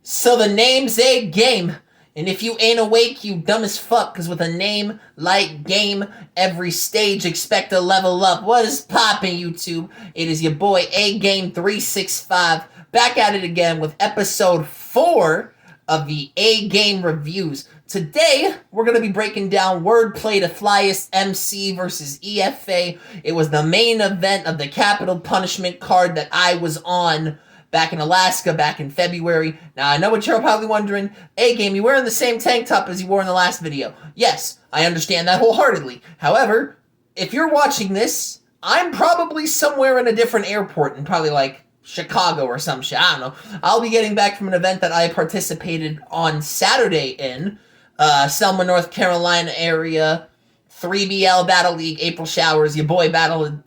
So the name's a game. And if you ain't awake, you dumb as fuck, because with a name like game, every stage expect to level up. What is poppin', YouTube? It is your boy Agame365, back at it again with episode 4 of the Agame Reviews. Today, we're going to be breaking down Wordplay to Flyest MC versus EFA. It was the main event of the Capital Punishment card that I was on back in Alaska, back in February. Now, I know what you're probably wondering. Agame, you wearing the same tank top as you wore in the last video. Yes, I understand that wholeheartedly. However, if you're watching this, I'm probably somewhere in a different airport, and probably like Chicago or some shit. I don't know. I'll be getting back from an event that I participated on Saturday in Selma, North Carolina area. 3BL Battle League, April Showers. Your boy battled.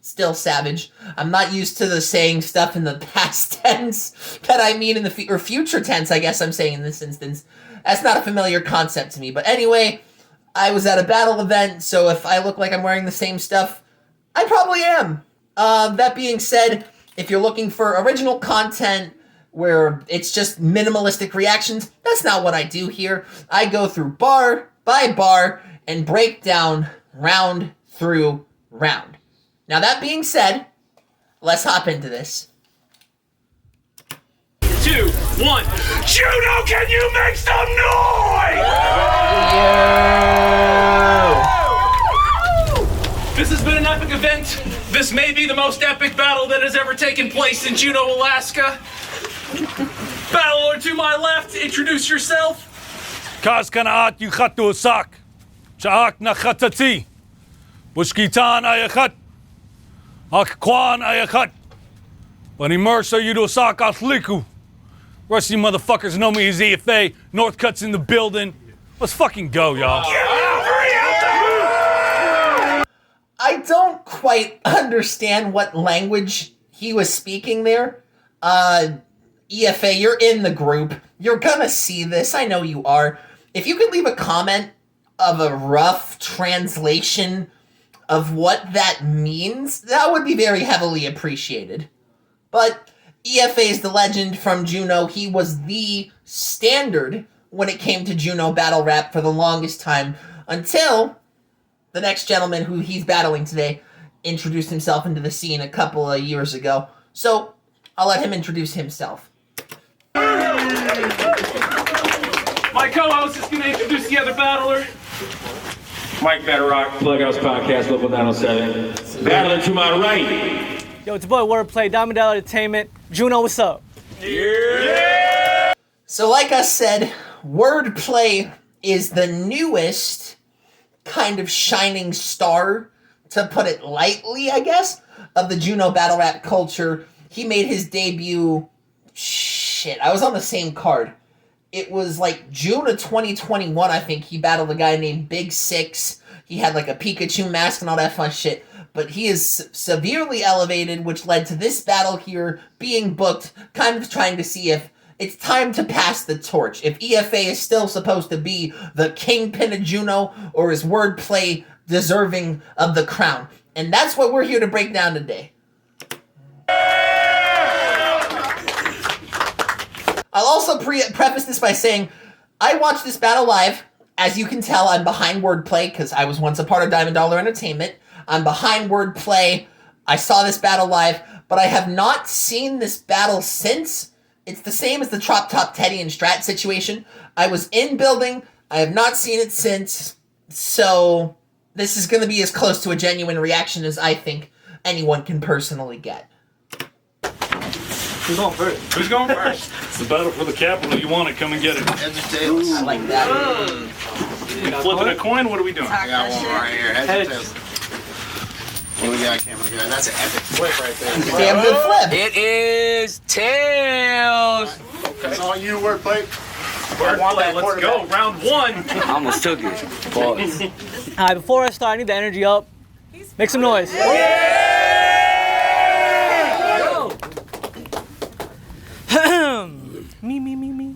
Still savage. I'm not used to the saying stuff in the past tense that I mean in the future tense, I guess I'm saying in this instance. That's not a familiar concept to me. But anyway, I was at a battle event, so if I look like I'm wearing the same stuff, I probably am. That being said, if you're looking for original content where it's just minimalistic reactions, that's not what I do here. I go through bar by bar and break down round through round. Now, that being said, let's hop into this. 2, 1. Juno, can you make some noise? Yo! This has been an epic event. This may be the most epic battle that has ever taken place in Juneau, Alaska. Battler to my left, introduce yourself. Kaskanaat yukhatu sak. Chaak nakhatati. Bushkitan ayakhat. Akwan ayakhat. But immerse you sak athliku. Rest of you motherfuckers know me as EFA. Northcutt's in the building. Let's fucking go, y'all. I don't quite understand what language he was speaking there. EFA, you're in the group. You're gonna see this. I know you are. If you could leave a comment of a rough translation of what that means, that would be very heavily appreciated. But EFA is the legend from Juneau. He was the standard when it came to Juneau battle rap for the longest time, until the next gentleman who he's battling today introduced himself into the scene a couple of years ago. So I'll let him introduce himself. My co-host is going to introduce the other battler. Mike Betterock, Plughouse Podcast, Level 907. Battler to my right. Yo, it's your boy Wordplay, Diamond Dollar Entertainment. Juno, what's up? Yeah. So like I said, Wordplay is the newest kind of shining star, to put it lightly, I guess, of the Juneau battle rap culture. He made his debut, I was on the same card. It was like June of 2021, I think. He battled a guy named Big Six. He had like a Pikachu mask and all that fun shit. But he is severely elevated, which led to this battle here being booked, kind of trying to see if it's time to pass the torch. If EFA is still supposed to be the kingpin of Juneau, or is Wordplay deserving of the crown? And that's what we're here to break down today. I'll also preface this by saying, I watched this battle live. As you can tell, I'm behind Wordplay, because I was once a part of Diamond Dollar Entertainment. I'm behind Wordplay. I saw this battle live, but I have not seen this battle since. It's the same as the Trop Top Teddy and Strat situation. I was in building. I have not seen it since. So this is going to be as close to a genuine reaction as I think anyone can personally get. Who's going first? Who's going first? It's the battle for the capital. You want it, come and get it. I like that. Flipping a coin? What are we doing? I got one right here. Heads or tails? What do we got, camera guy? That's an epic flip right there. Damn good flip. It is tails. That's all you, Wordplay. Wordplay, let's go. Round 1. I almost took it. Pause. All right, before I start, I need the energy up. Make some noise. Me.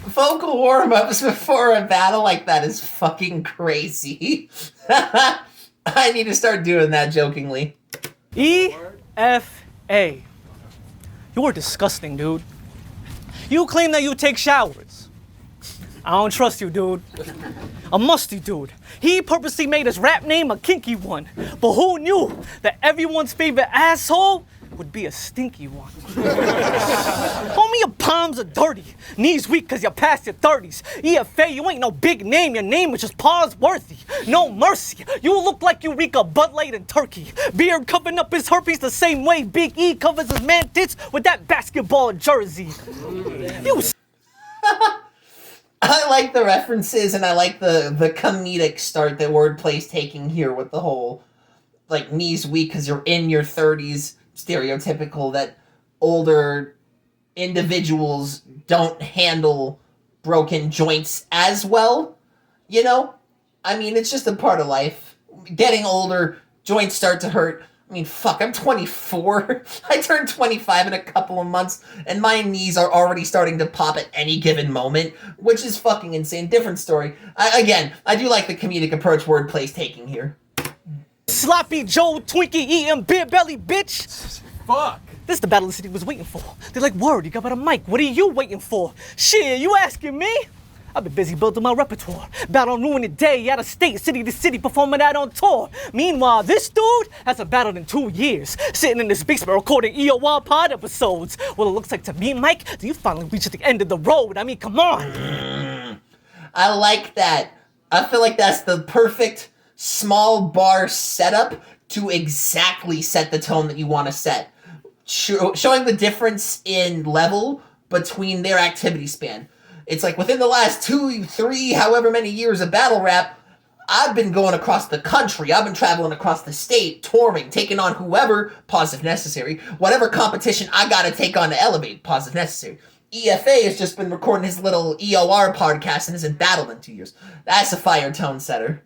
Vocal warm-ups before a battle like that is fucking crazy. I need to start doing that jokingly. EFA. You're disgusting, dude. You claim that you take showers. I don't trust you, dude. A musty dude. He purposely made his rap name a kinky one. But who knew that everyone's favorite asshole would be a stinky one? Homie, your palms are dirty. Knees weak cause you're past your 30s. EFA, you ain't no big name. Your name is just pause worthy. No mercy. You look like you reek of Bud Light and turkey. Beard covering up his herpes the same way Big E covers his man tits with that basketball jersey. You I like the references, and I like the comedic start that Wordplay's taking here with the whole, like, knees weak because you're in your 30s, stereotypical that older individuals don't handle broken joints as well, you know? I mean, it's just a part of life. Getting older, joints start to hurt. I mean, fuck, I'm 24. I turned 25 in a couple of months, and my knees are already starting to pop at any given moment, which is fucking insane. Different story. I do like the comedic approach Wordplay's taking here. sloppy Joe Twinkie eating beer belly bitch. Fuck. This is the battle the city was waiting for. They're like, word, you got about a mic. What are you waiting for? Shit, you asking me? I've been busy building my repertoire. Battle on ruin a day, out of state, city to city, performing out on tour. Meanwhile, this dude hasn't battled in 2 years. Sitting in this basement recording EOR pod episodes. Well, it looks like to me, Mike, do you finally reach the end of the road? I mean, come on. I like that. I feel like that's the perfect small bar setup to exactly set the tone that you want to set. Showing the difference in level between their activity span. It's like within the last 2, 3, however many years of battle rap, I've been going across the country. I've been traveling across the state, touring, taking on whoever, pause if necessary, whatever competition I gotta take on to elevate, pause if necessary. EFA has just been recording his little EOR podcast and hasn't battled in 2 years. That's a fire tone setter.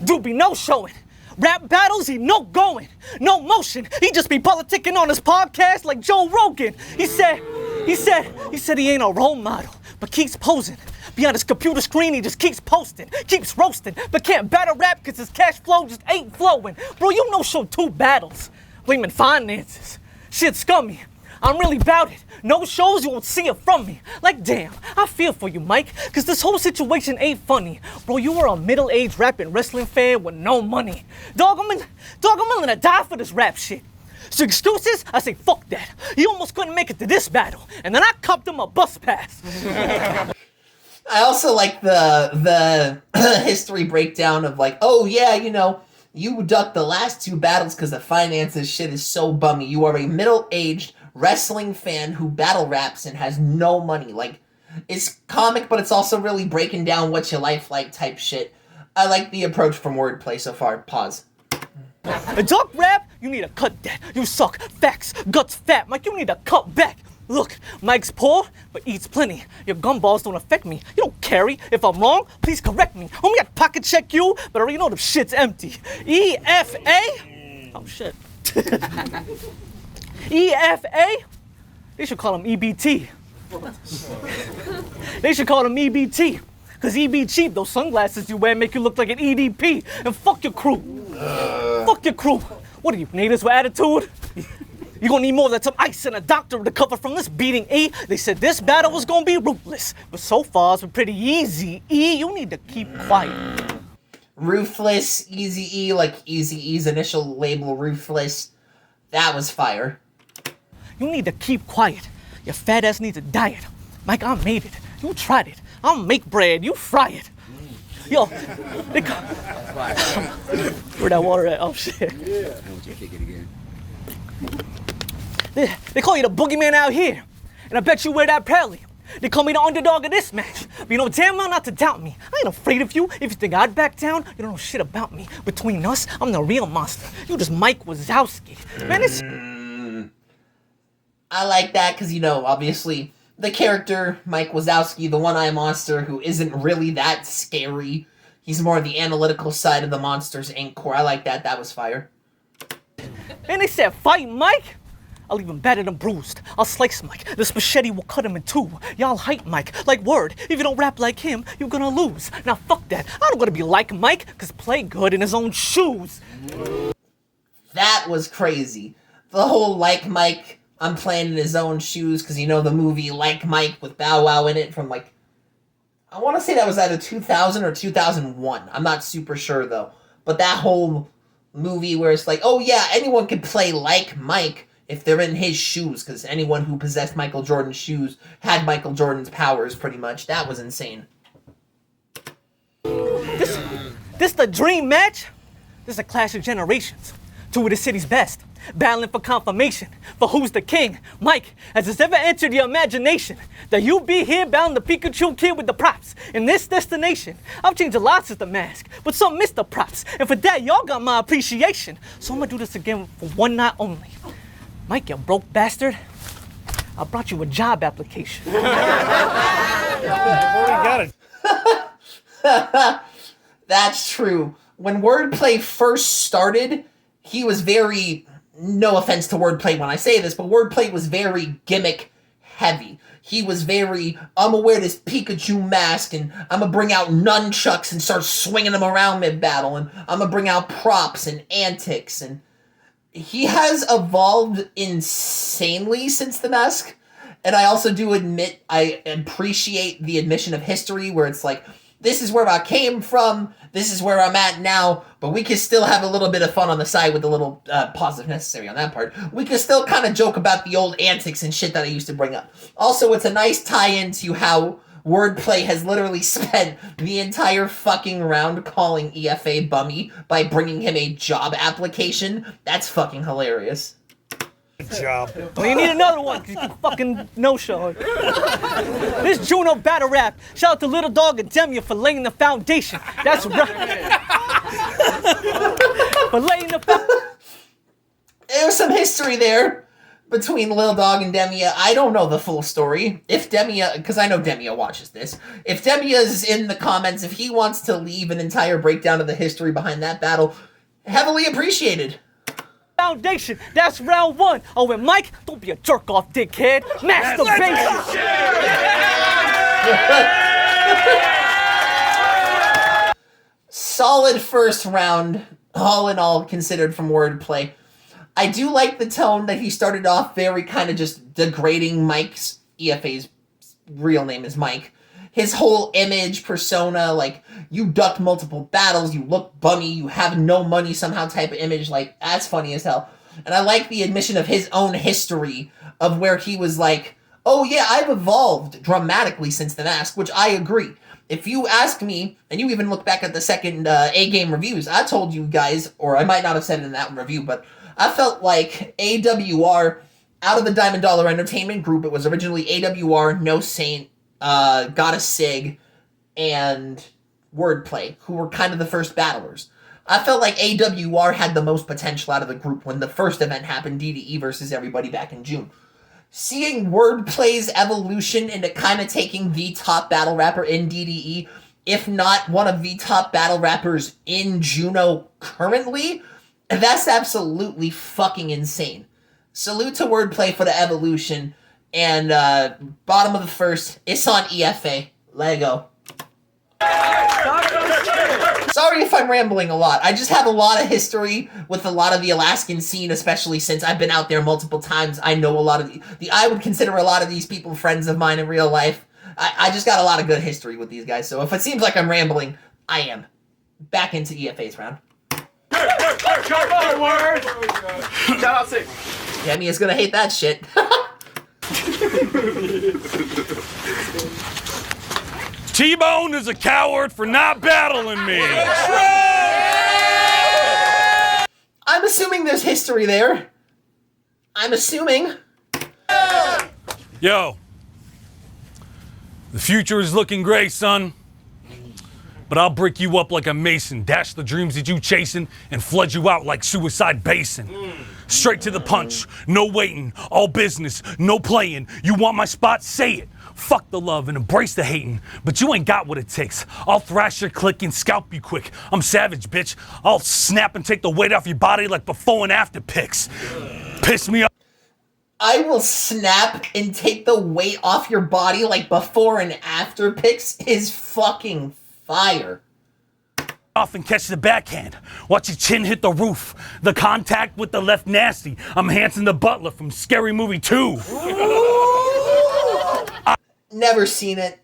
Dude be no showing. Rap battles, he no going. No motion. He just be politicking on his podcast like Joe Rogan. He said he ain't a role model, but keeps posing. Behind his computer screen, he just keeps posting, keeps roasting, but can't battle rap because his cash flow just ain't flowing. Bro, you no-show 2 battles. Blaming finances. Shit scummy. I'm really about it. No shows, you won't see it from me. Like, damn, I feel for you, Mike, because this whole situation ain't funny. Bro, you are a middle-aged rap and wrestling fan with no money. Dog, I'm gonna die for this rap shit. So excuses? I say fuck that. He almost couldn't make it to this battle, and then I copped him a bus pass. I also like the history breakdown of like, oh yeah, you know, you ducked the last 2 battles because the finances shit is so bummy. You are a middle-aged wrestling fan who battle raps and has no money. Like, it's comic, but it's also really breaking down what's your life like type shit. I like the approach from Wordplay so far. Pause. A dog rap? You need to cut that. You suck. Facts. Guts fat. Mike, you need to cut back. Look, Mike's poor, but eats plenty. Your gumballs don't affect me. You don't carry. If I'm wrong, please correct me. Homie, I'd pocket check you, but I already know the shit's empty. EFA? Oh, shit. EFA? They should call him EBT. They should call him EBT. Cause EB cheap, those sunglasses you wear make you look like an EDP. And fuck your crew. Fuck your crew. What are you, natives with attitude? You're gonna need more than some ice and a doctor to recover from this beating, E. They said this battle was gonna be ruthless. But so far it's been pretty easy. E, you need to keep quiet. Ruthless, Eazy-E, like Eazy-E's initial label, Ruthless. That was fire. You need to keep quiet. Your fat ass needs a diet. Mike, I made it. You tried it. I'll make bread. You fry it. Yo, they call... Where that water at? Oh, shit. I want you to kick it again. They call you the boogeyman out here. And I bet you wear that proudly. They call me the underdog of this match. But you know damn well not to doubt me. I ain't afraid of you. If you think I'd back down, you don't know shit about me. Between us, I'm the real monster. You just Mike Wazowski. Man, it's... I like that because, you know, obviously the character, Mike Wazowski, the one-eyed monster who isn't really that scary. He's more the analytical side of the Monsters Inc. core. I like that. That was fire. And they said, fight Mike? I'll leave him battered and bruised. I'll slice Mike. This machete will cut him in 2. Y'all hype Mike. Like word, if you don't rap like him, you're gonna lose. Now fuck that. I don't wanna be like Mike, cause play good in his own shoes. That was crazy. The whole like Mike, I'm playing in his own shoes because the movie Like Mike with Bow Wow in it from like, I want to say that was either 2000 or 2001. I'm not super sure though. But that whole movie where it's like, oh yeah, anyone could play like Mike if they're in his shoes, because anyone who possessed Michael Jordan's shoes had Michael Jordan's powers pretty much. That was insane. This the dream match? This is a clash of generations. Two of the city's best, battling for confirmation for who's the king. Mike, has this ever entered your imagination that you be here battling the Pikachu kid with the props in this destination? I've changed a lot since the mask, but some missed the props, and for that y'all got my appreciation. So I'm gonna do this again for one night only. Mike, you broke bastard, I brought you a job application. I've already got it. That's true. When Wordplay first started, he was very, no offense to Wordplay when I say this, but Wordplay was very gimmick heavy. He was very, I'm gonna wear this Pikachu mask and I'm gonna bring out nunchucks and start swinging them around mid-battle, and I'm gonna bring out props and antics, and he has evolved insanely since the mask. And I also do admit, I appreciate the admission of history where it's like, this is where I came from, this is where I'm at now, but we can still have a little bit of fun on the side with a little pause if necessary on that part. We can still kind of joke about the old antics and shit that I used to bring up. Also, it's a nice tie-in to how Wordplay has literally spent the entire fucking round calling EFA bummy by bringing him a job application. That's fucking hilarious. Good job. Well, you need another one, because you can fucking no-show. This Juno battle rap. Shout out to Little Dog and Demia for laying the foundation. That's right. For laying the foundation. There's some history there between Lil Dog and Demia. I don't know the full story. If Demia, because I know Demia watches this, if Demia's in the comments, if he wants to leave an entire breakdown of the history behind that battle, heavily appreciated. Foundation. That's round one. Oh, and Mike, don't be a jerk off, dickhead. Masturbation. Solid first round, all in all considered from Wordplay. I do like the tone that he started off very kind of just degrading Mike's, EFA's real name is Mike. His whole image, persona, like, you ducked multiple battles, you look bummy, you have no money somehow type of image, like, that's funny as hell. And I like the admission of his own history of where he was like, oh yeah, I've evolved dramatically since the mask, which I agree. If you ask me, and you even look back at the second Agame Reviews, I told you guys, or I might not have said it in that review, but I felt like AWR, out of the Diamond Dollar Entertainment group, it was originally AWR, No Saint, Gotta Sig, and Wordplay, who were kind of the first battlers. I felt like AWR had the most potential out of the group when the first event happened, DDE versus everybody back in June. Seeing Wordplay's evolution into kind of taking the top battle rapper in DDE, if not one of the top battle rappers in Juno currently, that's absolutely fucking insane. Salute to Wordplay for the evolution. And bottom of the first, it's on EFA. Let it go. Sorry if I'm rambling a lot. I just have a lot of history with a lot of the Alaskan scene, especially since I've been out there multiple times. I know a lot of I would consider a lot of these people friends of mine in real life. I just got a lot of good history with these guys. So if it seems like I'm rambling, I am. Back into EFA's round. Shout out 6. Demia's gonna hate that shit. T-Bone is a coward for not battling me. I'm assuming there's history there. I'm assuming. Yo, the future is looking great, son. But I'll break you up like a mason, dash the dreams that you chasing, and flood you out like Suicide Basin. Straight to the punch, no waiting, all business, no playing. You want my spot? Say it. Fuck the love and embrace the hating, but you ain't got what it takes. I'll thrash your click and scalp you quick. I'm savage, bitch. I'll snap and take the weight off your body like before and after pics. Piss me off. I will snap and take the weight off your body like before and after pics is fucking fire. off and catch the backhand. Watch your chin hit the roof. The contact with the left nasty. I'm Hanson the Butler from Scary Movie 2. Never seen it.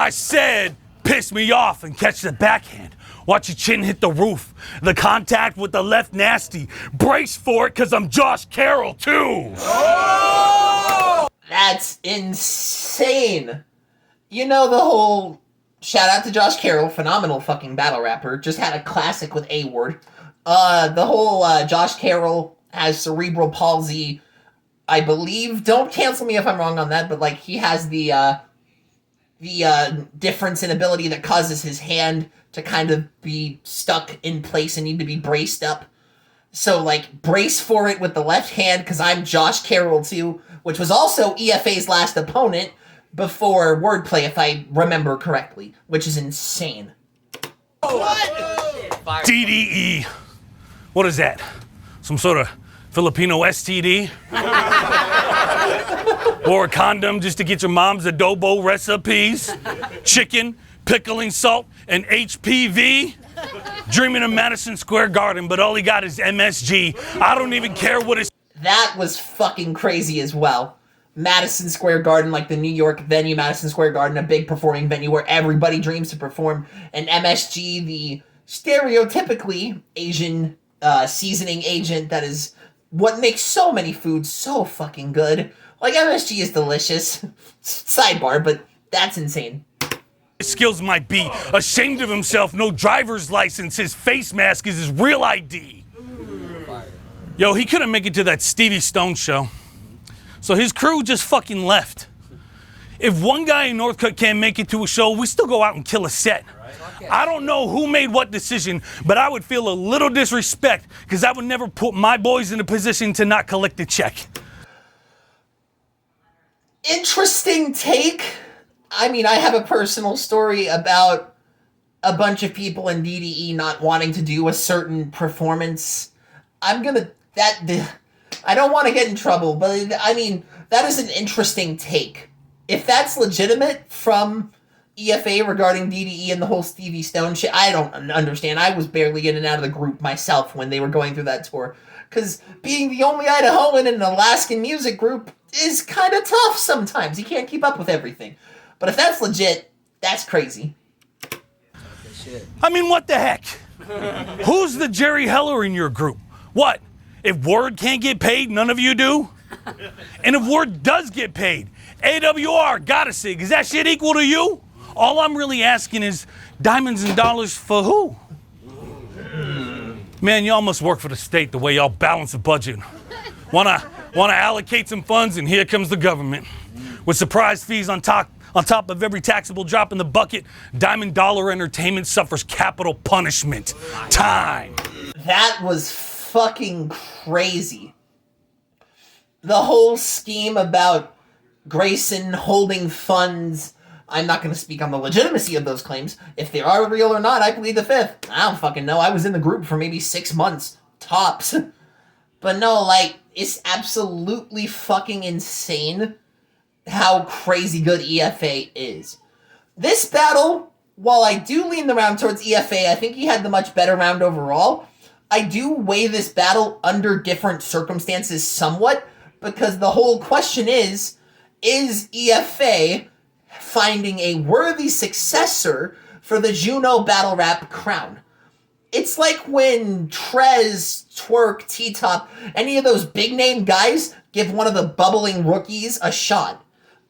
I said, piss me off and catch the backhand. Watch your chin hit the roof. The contact with the left nasty. Brace for it, cause I'm Josh Carroll too. That's insane. You know the whole... Shout out to Josh Carroll, phenomenal fucking battle rapper. Just had a classic with A-Ward. The whole Josh Carroll has cerebral palsy, I believe. Don't cancel me if I'm wrong on that, but like he has the difference in ability that causes his hand to kind of be stuck in place and need to be braced up. So like brace for it with the left hand, because I'm Josh Carroll too, which was also EFA's last opponent before Wordplay, if I remember correctly, which is insane. DDE. What is that? Some sort of Filipino STD? Or a condom just to get your mom's adobo recipes? Chicken, pickling salt, and HPV? Dreaming of Madison Square Garden, but all he got is MSG. I don't even care what it's... That was fucking crazy as well. Madison Square Garden, like the New York venue, Madison Square Garden, a big performing venue where everybody dreams to perform. And MSG, the stereotypically Asian seasoning agent that is what makes so many foods so fucking good. Like, MSG is delicious. Sidebar, but that's insane. Skills might be. Ashamed of himself, no driver's license, his face mask is his real ID. Yo, he couldn't make it to that Stevie Stone show. So his crew just fucking left. If one guy in Northcutt can't make it to a show, we still go out and kill a set. I don't know who made what decision, but I would feel a little disrespect because I would never put my boys in a position to not collect a check. Interesting take. I mean, I have a personal story about a bunch of people in DDE not wanting to do a certain performance. I don't want to get in trouble, but I mean, that is an interesting take. If that's legitimate from EFA regarding DDE and the whole Stevie Stone shit, I don't understand. I was barely in and out of the group myself when they were going through that tour. Because being the only Idahoan in an Alaskan music group is kind of tough sometimes. You can't keep up with everything. But if that's legit, that's crazy. I mean, what the heck? Who's the Jerry Heller in your group? What? If Word can't get paid, none of you do? And if Word does get paid, AWR, gotta sig, is that shit equal to you? All I'm really asking is diamonds and dollars for who? Man, y'all must work for the state the way y'all balance a budget. Wanna allocate some funds, and here comes the government. With surprise fees on top of every taxable drop in the bucket, Diamond Dollar Entertainment suffers capital punishment. Time. That was fucking crazy. The whole scheme about Grayson holding funds, I'm not going to speak on the legitimacy of those claims. If they are real or not, I plead the fifth. I don't fucking know. I was in the group for maybe 6 months, tops. But no, like, it's absolutely fucking insane how crazy good EFA is. This battle, while I do lean the round towards EFA, I think he had the much better round overall. I do weigh this battle under different circumstances somewhat, because the whole question is EFA finding a worthy successor for the Juno Battle Rap crown? It's like when Trez, Twerk, T-Top, any of those big name guys give one of the bubbling rookies a shot.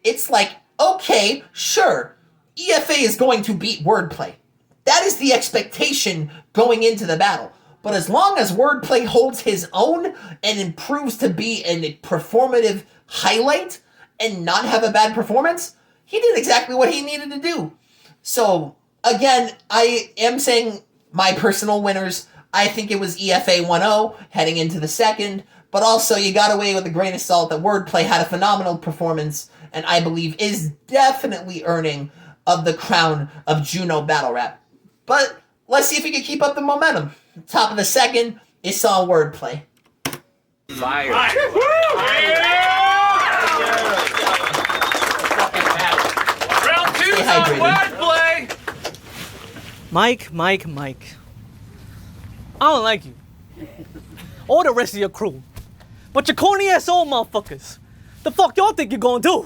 It's like, okay, sure, EFA is going to beat Wordplay. That is the expectation going into the battle. But as long as Wordplay holds his own and improves to be a performative highlight and not have a bad performance, he did exactly what he needed to do. So, again, I am saying my personal winners. I think it was EFA 1-0 heading into the second, but also you got away with a grain of salt that Wordplay had a phenomenal performance and I believe is definitely earning of the crown of Juno Battle Rap. But let's see if we can keep up the momentum. Top of the second, it's all Wordplay. Fire. Round two's on Wordplay. Mike. I don't like you. Or the rest of your crew. But you corny ass old motherfuckers. The fuck y'all think you're gonna do?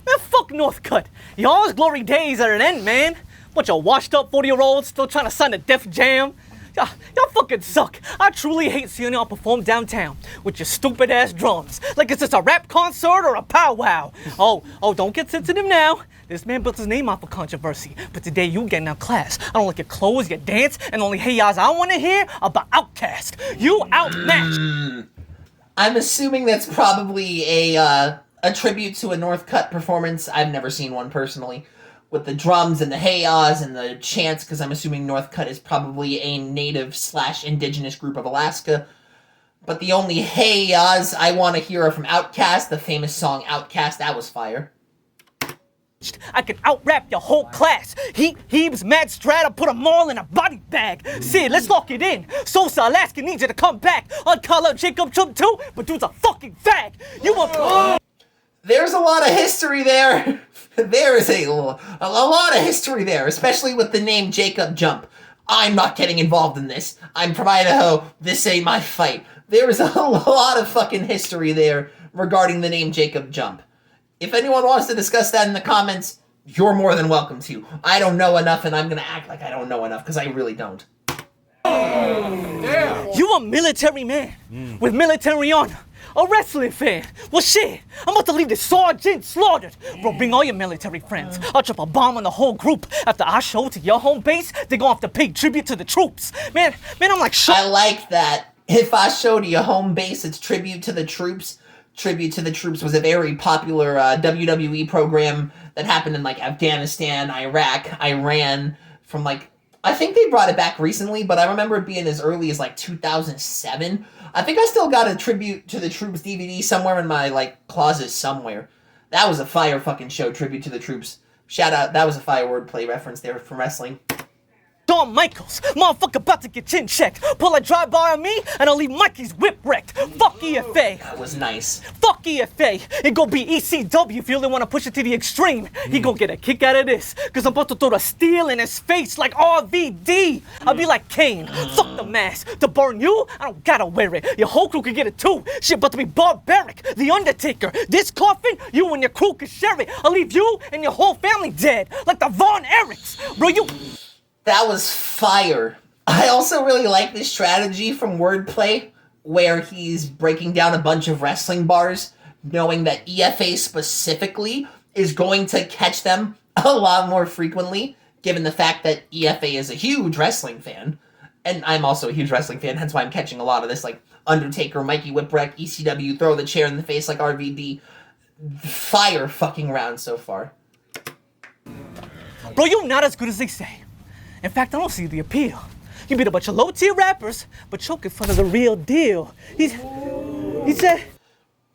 Man, fuck Northcutt. Y'all's glory days are at an end, man. Bunch of washed up 40-year-olds still trying to sign a Def Jam. Y'all fucking suck. I truly hate seeing y'all perform downtown with your stupid ass drums. Like it's just a rap concert or a powwow. Oh, don't get sensitive now. This man built his name off of controversy. But today you getting out class. I don't like your clothes, your dance, and the only hey yas I want to hear about Outkast. You outmatched. I'm assuming that's probably a tribute to a Northcutt performance. I've never seen one personally. With the drums and the hey-yahs and the chants, because I'm assuming Northcutt is probably a native/indigenous group of Alaska. But the only hey-yahs I want to hear are from Outkast, the famous song Outkast. That was fire. I can out-rap your whole class. Heaves, Mad Strata, put them all in a body bag. Sid, let's lock it in. Sosa, Alaskan needs you to come back. Uncolor Jacob Trump too, but dude's a fucking fag. You a... There's a lot of history there. There is a lot of history there, especially with the name Jacob Jump. I'm not getting involved in this. I'm from Idaho. This ain't my fight. There is a lot of fucking history there regarding the name Jacob Jump. If anyone wants to discuss that in the comments, you're more than welcome to. I don't know enough, and I'm gonna act like I don't know enough, because I really don't. You a military man with military honor. A wrestling fan. Well, shit, I'm about to leave this sergeant slaughtered. Bro, bring all your military friends. I'll drop a bomb on the whole group. After I show to your home base, they're gonna have to pay tribute to the troops. Man, I'm like, I like that. If I show to your home base, it's tribute to the troops. Tribute to the Troops was a very popular WWE program that happened in, like, Afghanistan, Iraq, Iran, from, like, I think they brought it back recently, but I remember it being as early as, like, 2007. I think I still got a Tribute to the Troops DVD somewhere in my, like, closet somewhere. That was a fire fucking show, Tribute to the Troops. Shout out, that was a fire wordplay reference there from wrestling. Shawn Michaels, motherfucker about to get chin checked. Pull a drive-by on me, and I'll leave Mikey's whip wrecked. Fuck EFA. That was nice. Fuck EFA. It gon' be ECW if you really wanna push it to the extreme. He gon' get a kick out of this, cause I'm about to throw the steel in his face like RVD. I'll be like Kane. Fuck the mask. To burn you, I don't gotta wear it. Your whole crew can get it too. Shit about to be barbaric. The Undertaker. This coffin, you and your crew can share it. I'll leave you and your whole family dead, like the Von Erichs. Bro, you... That was fire. I also really like this strategy from Wordplay, where he's breaking down a bunch of wrestling bars, knowing that EFA specifically is going to catch them a lot more frequently, given the fact that EFA is a huge wrestling fan. And I'm also a huge wrestling fan, hence why I'm catching a lot of this, like Undertaker, Mikey Whipwreck, ECW, throw the chair in the face like RVD. Fire fucking round so far. Bro, you're not as good as they say. In fact, I don't see the appeal. You beat a bunch of low-tier rappers, but choke in front of the real deal. He said...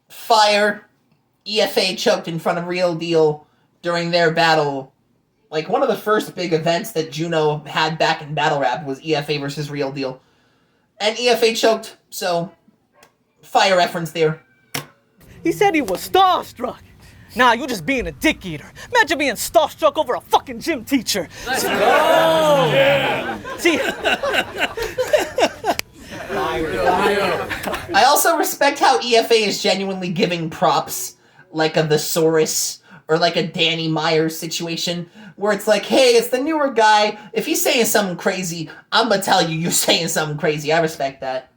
Fire. EFA choked in front of Real Deal during their battle. Like, one of the first big events that Juno had back in battle rap was EFA versus Real Deal. And EFA choked, so... Fire reference there. He said he was starstruck. Nah, you just being a dick eater. Imagine being starstruck over a fucking gym teacher. Let's go! Yeah. See... I also respect how EFA is genuinely giving props, like a Thesaurus, or like a Danny Myers situation, where it's like, hey, it's the newer guy. If he's saying something crazy, I'm gonna tell you you're saying something crazy. I respect that.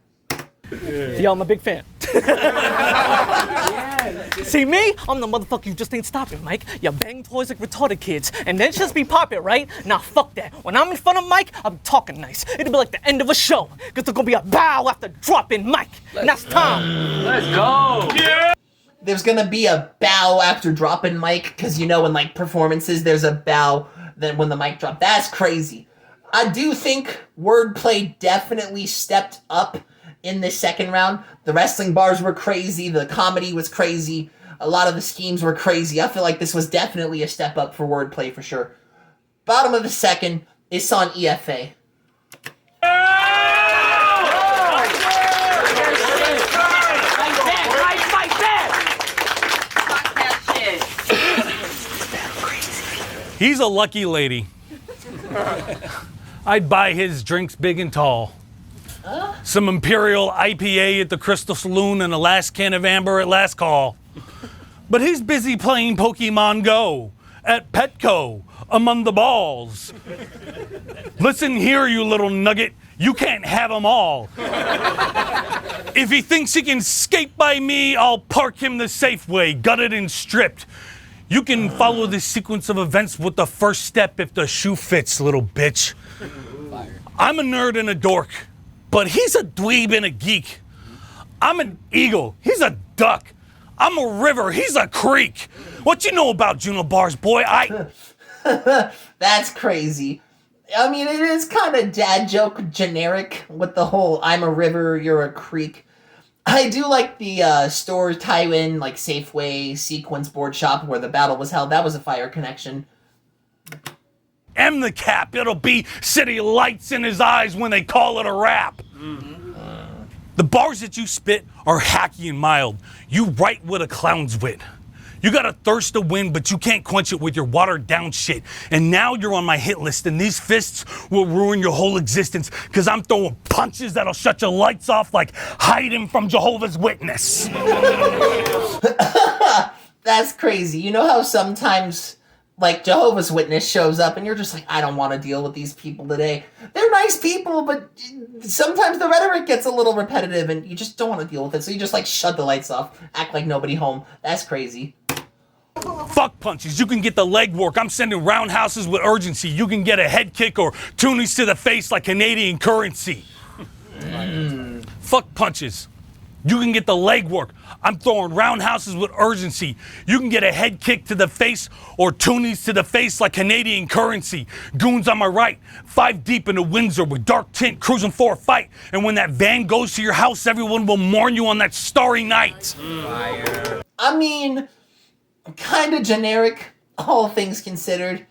Yeah, I'm a big fan. See me? I'm the motherfucker you just ain't stopping, Mike. You bang toys like retarded kids, and then just be poppin', right? Nah, fuck that. When I'm in front of Mike, I'm talking nice. It'll be like the end of a show, cause there's gonna be a bow after dropping Mike. And that's time. Let's go. Yeah. There's gonna be a bow after dropping mic, because you know in like performances there's a bow then when the mic drop. That's crazy. I do think Wordplay definitely stepped up in this second round. The wrestling bars were crazy, the comedy was crazy, a lot of the schemes were crazy. I feel like this was definitely a step up for Wordplay for sure. Bottom of the second is on EFA. He's a lucky lady. I'd buy his drinks big and tall. some Imperial IPA at the Crystal Saloon, and a last can of amber at last call. But he's busy playing Pokemon Go at Petco among the balls. Listen here, you little nugget. You can't have them all. If he thinks he can skate by me, I'll park him the safe way, gutted and stripped. You can follow this sequence of events with the first step if the shoe fits, little bitch. I'm a nerd and a dork, but he's a dweeb and a geek. I'm an eagle, he's a duck. I'm a river, he's a creek. What you know about Juno Bars, boy? That's crazy. I mean, it is kind of dad joke generic with the whole I'm a river, you're a creek. I do like the store tie-in, like Safeway sequence board shop where the battle was held. That was a fire connection. M the cap, it'll be city lights in his eyes when they call it a rap. The bars that you spit are hacky and mild. You write with a clown's wit. You got a thirst to win, but you can't quench it with your watered down shit. And now you're on my hit list, and these fists will ruin your whole existence, because I'm throwing punches that'll shut your lights off like hiding from Jehovah's Witness. That's crazy. You know how sometimes, like, Jehovah's Witness shows up, and you're just like, I don't want to deal with these people today. They're nice people, but sometimes the rhetoric gets a little repetitive, and you just don't want to deal with it, so you just, like, shut the lights off, act like nobody home. That's crazy. Fuck punches, you can get the leg work. I'm sending roundhouses with urgency. You can get a head kick or toonies to the face like Canadian currency. Fuck punches. You can get the leg work. I'm throwing roundhouses with urgency. You can get a head kick to the face or toonies to the face like Canadian currency. Goons on my right, 5 deep into Windsor with dark tint cruising for a fight. And when that van goes to your house, everyone will mourn you on that starry night. I mean, kind of generic, all things considered.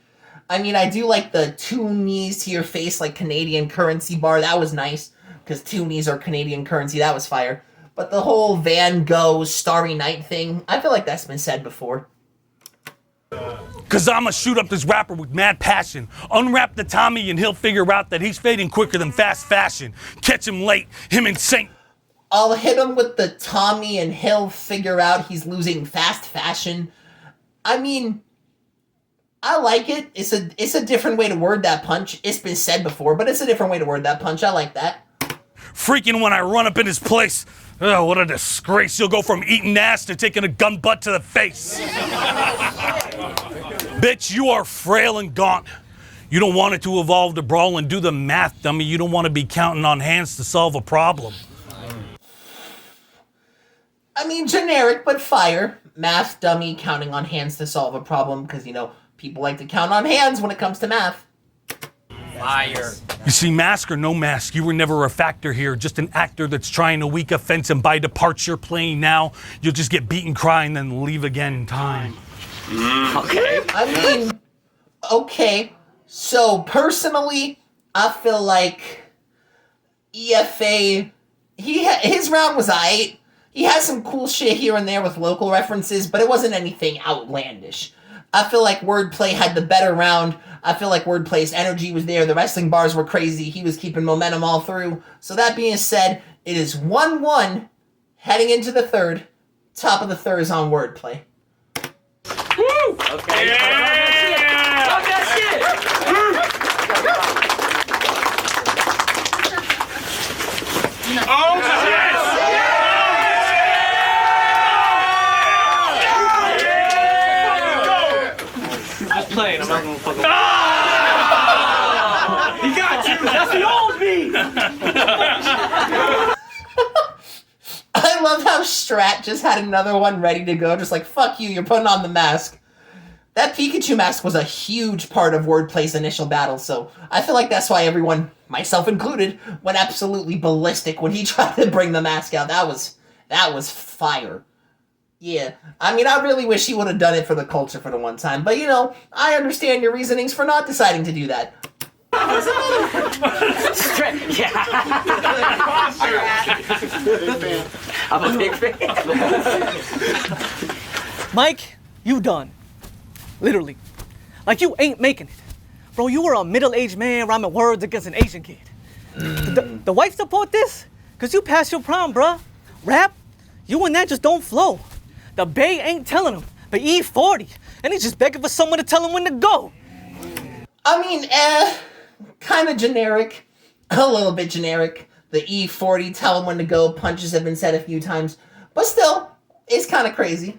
I mean, I do like the 2 knees to your face like Canadian currency bar. That was nice, because 2 knees are Canadian currency. That was fire. But the whole Van Gogh Starry Night thing, I feel like that's been said before. Cause I'ma shoot up this rapper with mad passion. Unwrap the Tommy and he'll figure out that he's fading quicker than fast fashion. Catch him late, him and Saint. I'll hit him with the Tommy and he'll figure out he's losing fast fashion. I mean, I like it. It's a different way to word that punch. It's been said before, but it's a different way to word that punch. I like that. Freaking when I run up in his place. Oh, what a disgrace. You'll go from eating ass to taking a gun butt to the face. Bitch, you are frail and gaunt. You don't want it to evolve to brawl and do the math, dummy. You don't want to be counting on hands to solve a problem. I mean, generic, but fire. Math dummy counting on hands to solve a problem, because, you know, people like to count on hands when it comes to math. Fire. You see, mask or no mask, you were never a factor here, just an actor that's trying a weak offense, and by departure playing now, you'll just get beaten crying, then leave again in time. Okay. I mean, okay. So, personally, I feel like EFA, his round was aight. He has some cool shit here and there with local references, but it wasn't anything outlandish. I feel like Wordplay had the better round. I feel like Wordplay's energy was there. The wrestling bars were crazy. He was keeping momentum all through. So that being said, it is 1-1 heading into the third. Top of the third is on Wordplay. Woo! Okay. Yeah! Talk that shit! Oh, shit! Playing, I'm not gonna fucking. He got you! That's the old me! I love how Strat just had another one ready to go. Just like, fuck you, you're putting on the mask. That Pikachu mask was a huge part of Wordplay's initial battle, so I feel like that's why everyone, myself included, went absolutely ballistic when he tried to bring the mask out. That was fire. Yeah, I mean, I really wish he would have done it for the culture for the one time. But, you know, I understand your reasonings for not deciding to do that. Yeah. I'm a big fan. Mike, you done. Literally. Like, you ain't making it. Bro, you were a middle-aged man rhyming words against an Asian kid. The white support this? Cause you passed your prime, bruh. Rap, you and that just don't flow. The Bay ain't telling him, but E40, and he's just begging for someone to tell him when to go. I mean, kind of generic. A little bit generic. The E40, tell him when to go, punches have been said a few times. But still, it's kind of crazy.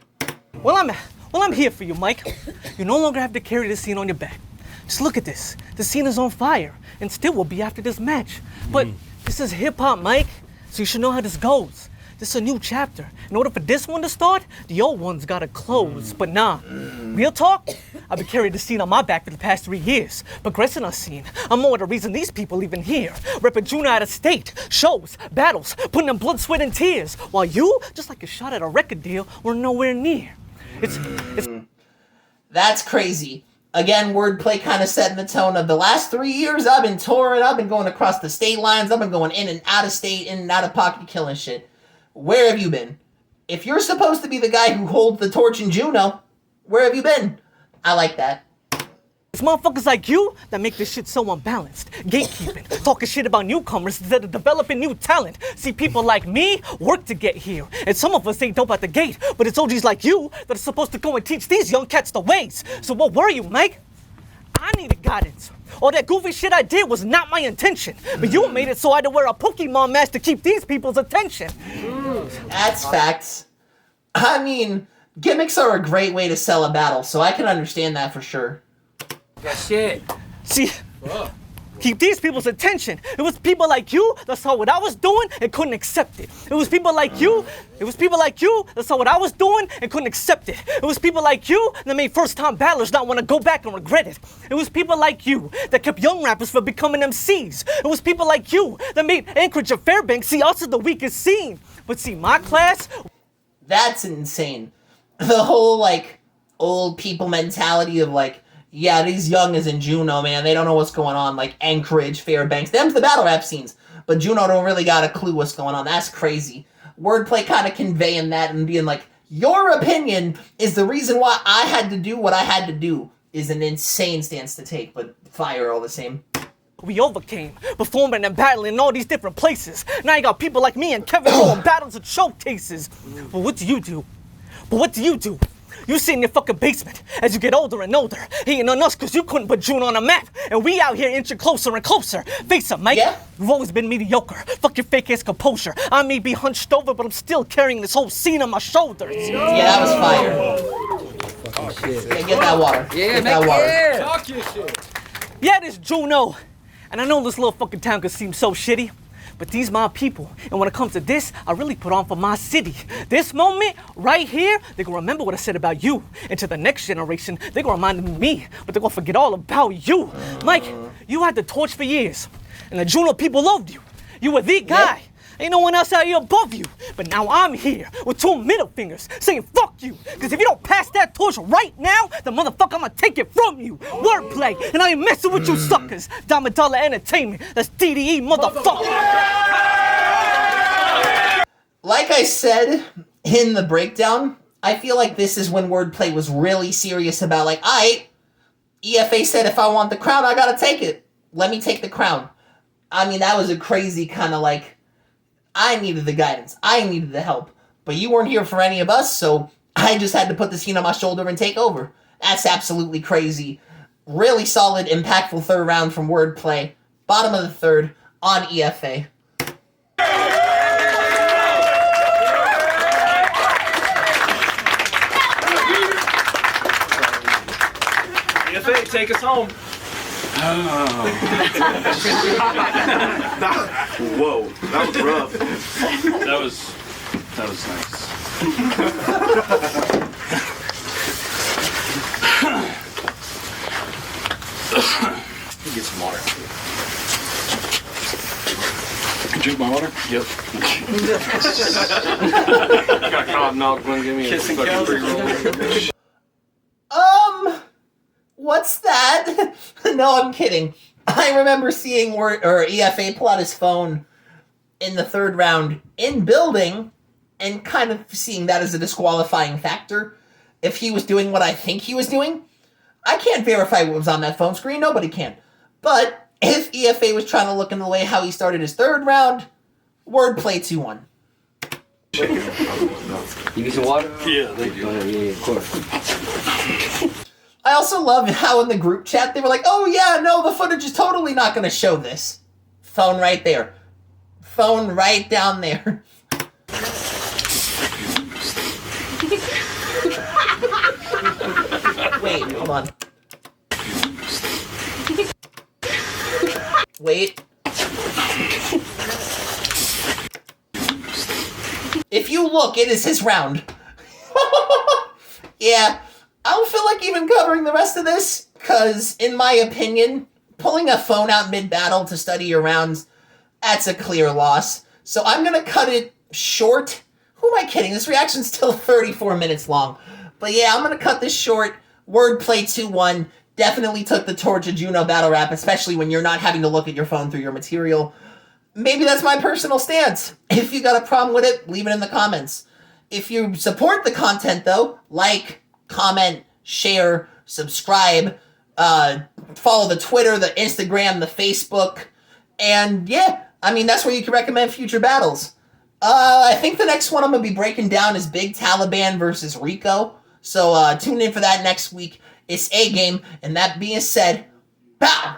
Well, I'm here for you, Mike. You no longer have to carry the scene on your back. Just look at this. The scene is on fire, and still will be after this match. But this is hip-hop, Mike, so you should know how this goes. This is a new chapter. In order for this one to start, the old one's gotta close. But nah, real talk, I've been carrying the scene on my back for the past 3 years. Progressing our scene. I'm more the reason these people even here. Repping Juno out of state, shows, battles, putting in blood, sweat, and tears. While you, just like a shot at a record deal, were nowhere near. It's That's crazy. Again, Wordplay kind of setting the tone of the last 3 years. I've been touring, I've been going across the state lines, I've been going in and out of state, in and out of pocket, killing shit. Where have you been? If you're supposed to be the guy who holds the torch in Juno, where have you been? I like that. It's motherfuckers like you that make this shit so unbalanced. Gatekeeping, talking shit about newcomers instead of developing new talent. See, people like me work to get here. And some of us ain't dope at the gate, but it's OGs like you that are supposed to go and teach these young cats the ways. So what were you, Mike? I needed guidance. All that goofy shit I did was not my intention. But you made it so I had to wear a Pokemon mask to keep these people's attention. That's facts. I mean, gimmicks are a great way to sell a battle, so I can understand that for sure. That shit. See, keep these people's attention. It was people like you that saw what I was doing and couldn't accept it. It was people like you that saw what I was doing and couldn't accept it. It was people like you that made first-time battlers not want to go back and regret it. It was people like you that kept young rappers from becoming MCs. It was people like you that made Anchorage and Fairbanks see us as the weakest scene. But see, my class... That's insane. The whole, like, old people mentality of, like, yeah, these youngers in Juno, man, they don't know what's going on. Like, Anchorage, Fairbanks, them's the battle rap scenes. But Juno don't really got a clue what's going on. That's crazy. Wordplay kind of conveying that and being like, your opinion is the reason why I had to do what I had to do is an insane stance to take, but fire all the same. We overcame, performing and battling in all these different places. Now you got people like me and Kevin throwing battles and showcases. But what do you do? You sit in your fucking basement as you get older and older, hating on us because you couldn't put June on a map, and we out here inching closer and closer. Face it, Mike. Yeah. You've always been mediocre. Fuck your fake ass composure. I may be hunched over, but I'm still carrying this whole scene on my shoulders. Yeah, that was fire. Yeah, get that water. Yeah, get that water. Talk your shit. Yeah, this Juno. And I know this little fucking town could seem so shitty, but these my people. And when it comes to this, I really put on for my city. This moment, right here, they gonna remember what I said about you. And to the next generation, they gonna remind me, but they gonna forget all about you. Mike, you had the torch for years, and the Juno people loved you. You were the guy. Ain't no one else out here above you. But now I'm here with 2 middle fingers saying fuck you. Cause if you don't pass that torch right now, the motherfucker, I'ma take it from you. Wordplay, and I ain't messing with you suckers. Diamond Dollar Entertainment, that's DDE, motherfucker. Like I said in the breakdown, I feel like this is when Wordplay was really serious about like, alright, EFA said if I want the crown, I gotta take it. Let me take the crown. I mean, that was a crazy kind of like, I needed the guidance. I needed the help. But you weren't here for any of us, so I just had to put the scene on my shoulder and take over. That's absolutely crazy. Really solid, impactful third round from Wordplay. Bottom of the third on EFA. EFA, take us home. Whoa, that was rough. That was nice. Get some water. Drink my water? Yep. Got caught knocked one, give me a fucking free roll. What's that? No, I'm kidding. I remember seeing EFA pull out his phone in the third round in building and kind of seeing that as a disqualifying factor. If he was doing what I think he was doing, I can't verify what was on that phone screen. Nobody can. But if EFA was trying to look in the way how he started his third round, Wordplay 2-1. You need some water? Yeah, thank you. Yeah, of course. I also love how in the group chat they were like, oh yeah, no, the footage is totally not going to show this. Phone right there. Phone right down there. Wait, hold on. Wait. If you look, it is his round. Yeah, I don't feel like even covering the rest of this, because, in my opinion, pulling a phone out mid-battle to study your rounds, that's a clear loss. So I'm going to cut it short. Who am I kidding? This reaction's still 34 minutes long. But yeah, I'm going to cut this short. Wordplay 2-1. Definitely took the torch of Juno Battle Rap, especially when you're not having to look at your phone through your material. Maybe that's my personal stance. If you got a problem with it, leave it in the comments. If you support the content, though, like, comment, share, subscribe, follow the Twitter, the Instagram, the Facebook, and yeah, I mean, that's where you can recommend future battles. I think the next one I'm going to be breaking down is Big Taliban versus Rico, so tune in for that next week. It's Agame, and that being said, pow!